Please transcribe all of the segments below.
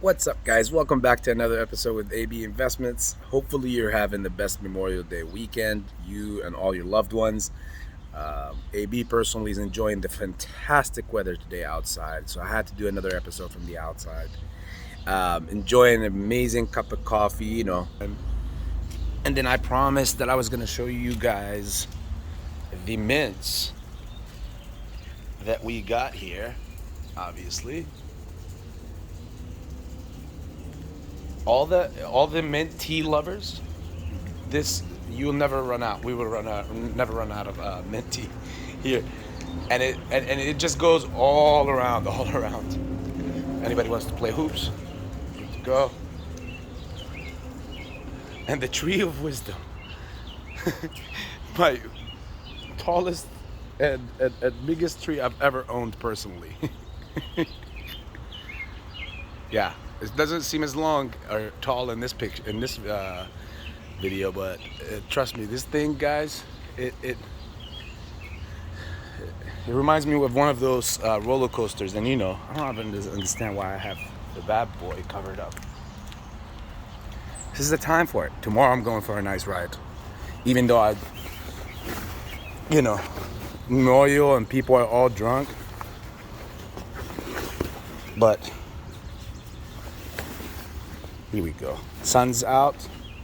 What's up, guys? Welcome back to another episode with AB Investments. Hopefully, you're having the best Memorial Day weekend, you and all your loved ones. AB personally is enjoying the fantastic weather today outside, so I had to do another episode from the outside. Enjoying an amazing cup of coffee, and then I promised that I was going to show you guys the mints that we got here, obviously. All the mint tea lovers, this you'll never run out. We will never run out of mint tea here, and it just goes all around, all around. Anybody wants to play hoops, good to go. And the tree of wisdom, my tallest and biggest tree I've ever owned personally. Yeah, it doesn't seem as long or tall in this picture, in this video, but trust me, this thing, guys, it reminds me of one of those roller coasters. And I don't even understand why I have the bad boy covered up. This is the time for it. Tomorrow I'm going for a nice ride, even though Memorial and people are all drunk, but here we go. Sun's out,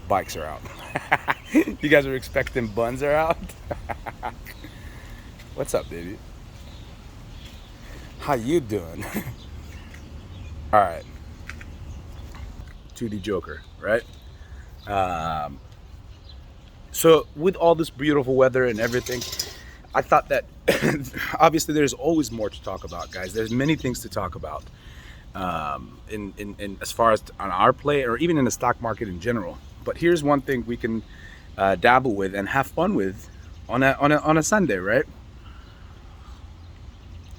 bikes are out. You guys are expecting buns are out? What's up, baby? How you doing? All right. 2D Joker, right? So with all this beautiful weather and everything, I thought that obviously there's always more to talk about, guys. There's many things to talk about. In as far as on our play or even in the stock market in general. But here's one thing we can dabble with and have fun with on a Sunday, right?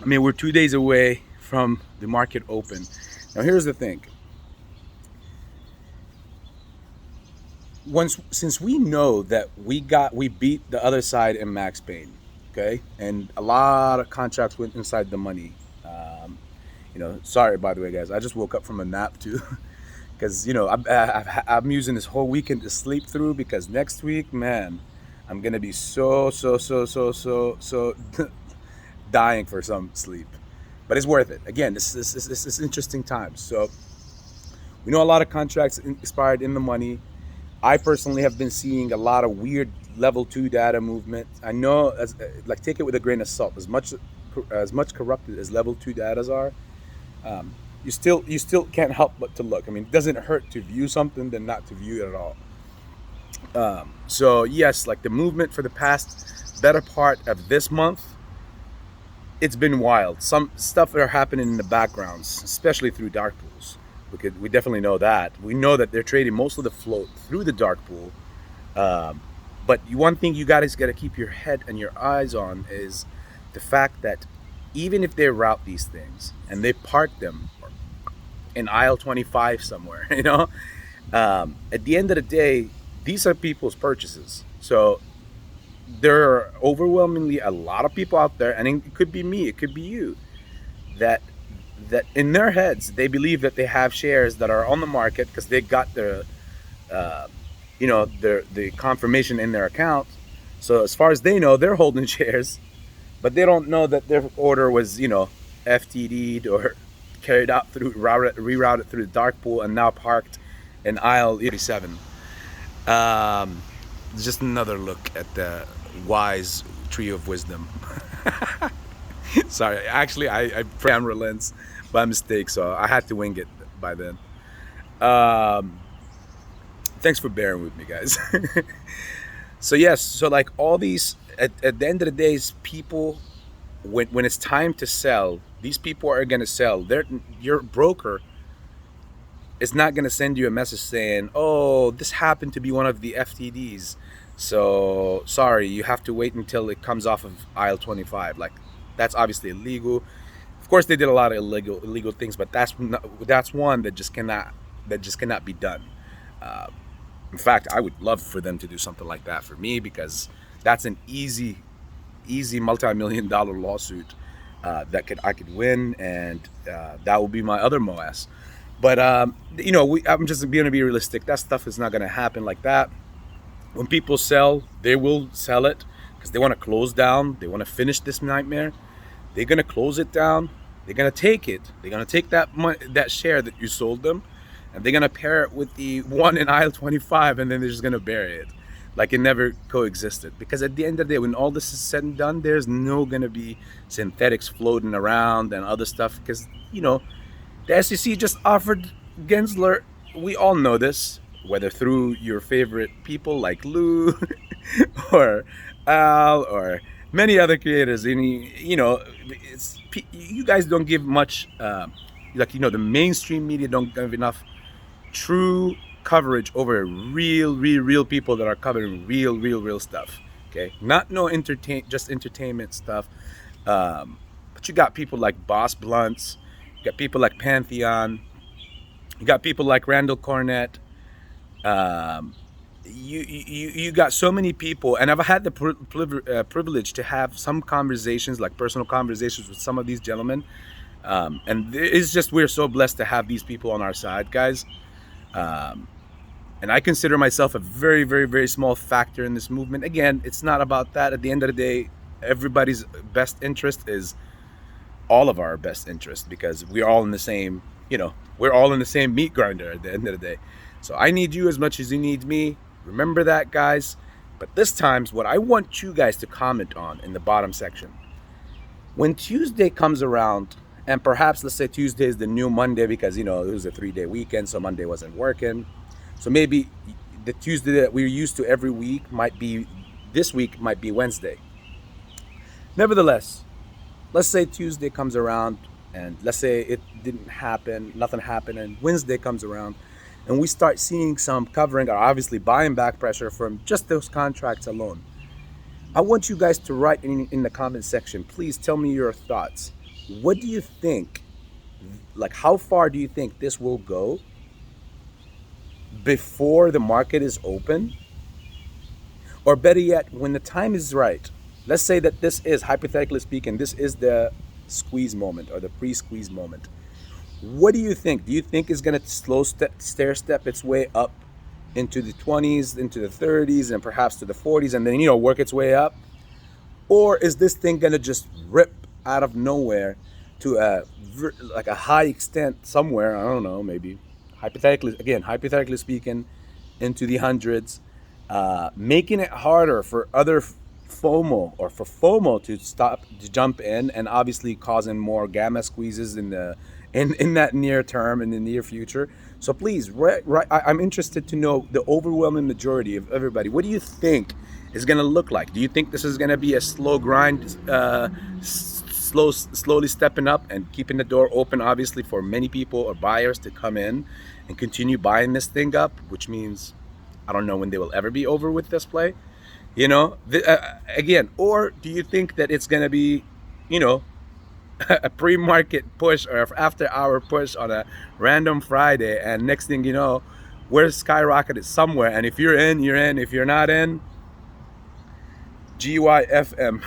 I mean, we're 2 days away from the market open. Now here's the thing. Since we know that we beat the other side in max pain, okay, and a lot of contracts went inside the money. Sorry, by the way, guys, I just woke up from a nap too, because I'm using this whole weekend to sleep through, because next week, man, I'm gonna be so dying for some sleep, but it's worth it. Again, this is interesting times. So we know a lot of contracts expired in the money. I personally have been seeing a lot of weird level 2 data movement. I know, take it with a grain of salt. As much corrupted as level 2 datas are, you still can't help but to look. I mean, it doesn't hurt to view something than not to view it at all. So yes, like the movement for the past better part of this month, it's been wild. Some stuff that are happening in the backgrounds, especially through dark pools. We definitely know that. We know that they're trading most of the float through the dark pool. But one thing you guys got to keep your head and your eyes on is the fact that even if they route these things and they park them in aisle 25 somewhere, at the end of the day, these are people's purchases. So there are overwhelmingly a lot of people out there, and it could be me, it could be you, that in their heads they believe that they have shares that are on the market because they got the confirmation in their account. So as far as they know, they're holding shares, but they don't know that their order was FTD'd or carried out through rerouted through the dark pool and now parked in aisle 37. Just another look at the wise tree of wisdom. Sorry, actually I camera lens by mistake, so I had to wing it by then. Thanks for bearing with me, guys. So yes, so like all these, at the end of the day, people, when it's time to sell, these people are going to sell. Your broker is not going to send you a message saying, oh, this happened to be one of the FTDs, so sorry, you have to wait until it comes off of aisle 25. Like, that's obviously illegal. Of course, they did a lot of illegal things, but that's one that just cannot be done. In fact, I would love for them to do something like that for me, because that's an easy multi-million-dollar lawsuit that I could win, and that will be my other moass. But I'm just going to be realistic. That stuff is not going to happen like that. When people sell, they will sell it because they want to close down. They want to finish this nightmare. They're going to close it down. They're going to take it. They're going to take that that share that you sold them, and they're going to pair it with the one in aisle 25, and then they're just going to bury it like it never coexisted. Because at the end of the day, when all this is said and done, there's no going to be synthetics floating around and other stuff. Because, the SEC just offered Gensler. We all know this, whether through your favorite people like Lou or Al or many other creators. And you guys don't give much, the mainstream media don't give enough true coverage over real people that are covering real stuff. Okay, not no just entertainment stuff. But you got people like Boss Blunts, you got people like Pantheon, you got people like Randall Cornett. You got so many people, and I've had the privilege to have some conversations, like personal conversations with some of these gentlemen, and it's just we're so blessed to have these people on our side, guys. And I consider myself a very, very, very small factor in this movement. Again, it's not about that. At the end of the day, everybody's best interest is all of our best interest, because we're all in the same, we're all in the same meat grinder at the end of the day. So I need you as much as you need me. Remember that, guys. But this time's what I want you guys to comment on in the bottom section. When Tuesday comes around, and perhaps let's say Tuesday is the new Monday because, it was a 3-day weekend, so Monday wasn't working. So maybe the Tuesday that we're used to every week this week might be Wednesday. Nevertheless, let's say Tuesday comes around and let's say it didn't happen, nothing happened, and Wednesday comes around and we start seeing some covering or obviously buying back pressure from just those contracts alone. I want you guys to write in the comment section. Please tell me your thoughts. What do you think? Like, how far do you think this will go before the market is open? Or better yet, when the time is right, let's say that this is, hypothetically speaking, this is the squeeze moment or the pre-squeeze moment. What do you think? Do you think it's going to stair step its way up into the 20s, into the 30s, and perhaps to the 40s, and then, work its way up? Or is this thing going to just rip out of nowhere to a high extent somewhere? I don't know, maybe hypothetically speaking, into the hundreds, making it harder for other FOMO to jump in, and obviously causing more gamma squeezes in that near term, in the near future. So please, I'm interested to know the overwhelming majority of everybody. What do you think is going to look like? Do you think this is going to be a slow grind, slowly stepping up and keeping the door open, obviously, for many people or buyers to come in and continue buying this thing up, which means I don't know when they will ever be over with this play, again? Or do you think that it's going to be, a pre-market push or after hour push on a random Friday, and next thing you know, we're skyrocketed somewhere, and if you're in, you're in. If you're not in, GYFM,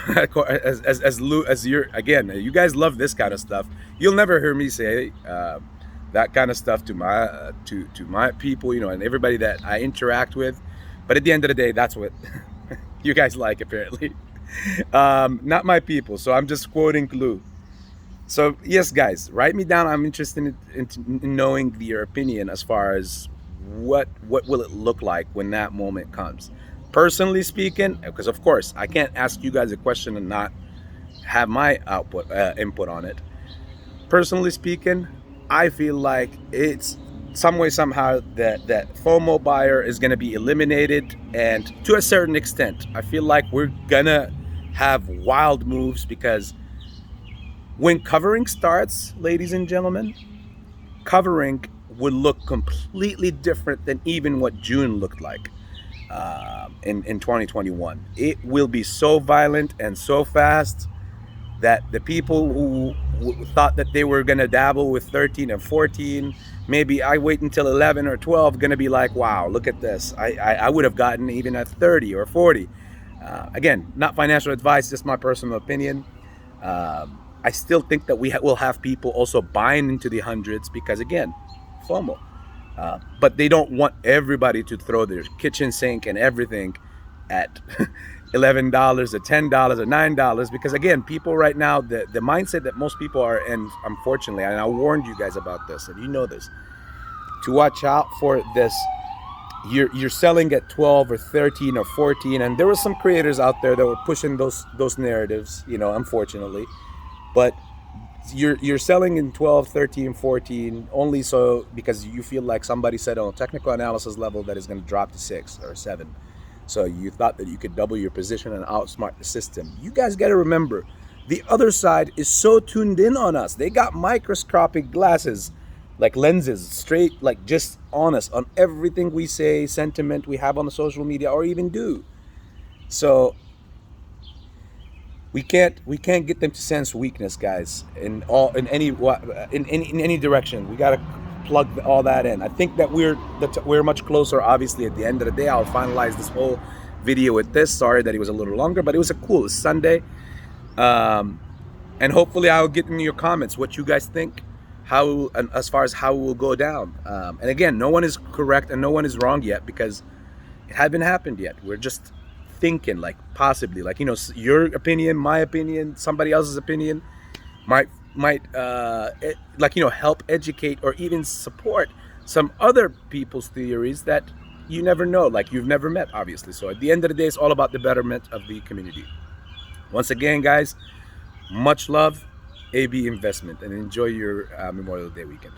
as you're, again, you guys love this kind of stuff. You'll never hear me say that kind of stuff to my to my people, and everybody that I interact with. But at the end of the day, that's what you guys like, apparently. Not my people, so I'm just quoting Lou. So yes, guys, write me down. I'm interested in knowing your opinion as far as what will it look like when that moment comes. Personally speaking, because of course I can't ask you guys a question and not have my input on it. Personally speaking, I feel like it's some way, somehow, that FOMO buyer is going to be eliminated, and to a certain extent, I feel like we're gonna have wild moves, because when covering starts, ladies and gentlemen, covering would look completely different than even what June looked like in 2021. It will be so violent and so fast that the people who thought that they were going to dabble with 13 and 14, maybe I wait until 11 or 12, going to be like, wow, look at this. I would have gotten even at 30 or 40. Again, not financial advice, just my personal opinion. I still think that we will have people also buying into the hundreds, because again, FOMO. But they don't want everybody to throw their kitchen sink and everything at $11 or $10 or $9, because again, people right now, the mindset that most people are in, unfortunately, and I warned you guys about this, and you know this, to watch out for this. You're selling at 12 or 13 or 14, and there were some creators out there that were pushing those narratives, unfortunately, but you're selling in 12, 13, 14 only so because you feel like somebody said on a technical analysis level that is going to drop to 6 or 7. So you thought that you could double your position and outsmart the system. You guys got to remember, the other side is so tuned in on us. They got microscopic glasses, like lenses, straight, like just on us, on everything we say, sentiment we have on the social media, or even do. So we can't get them to sense weakness, guys, in any direction. We got to plug all that in. I think that we're much closer. Obviously, at the end of the day, I'll finalize this whole video with this. Sorry that it was a little longer, but it was it's Sunday, and hopefully I'll get in your comments what you guys think, how, and as far as how it will go down. And again, no one is correct and no one is wrong yet, because it hasn't happened yet. We're just thinking, like, possibly, like, your opinion, my opinion, somebody else's opinion might help educate or even support some other people's theories that you never know, like you've never met, obviously. So at the end of the day, it's all about the betterment of the community. Once again, guys, much love, AB Investment, and enjoy your Memorial Day weekend.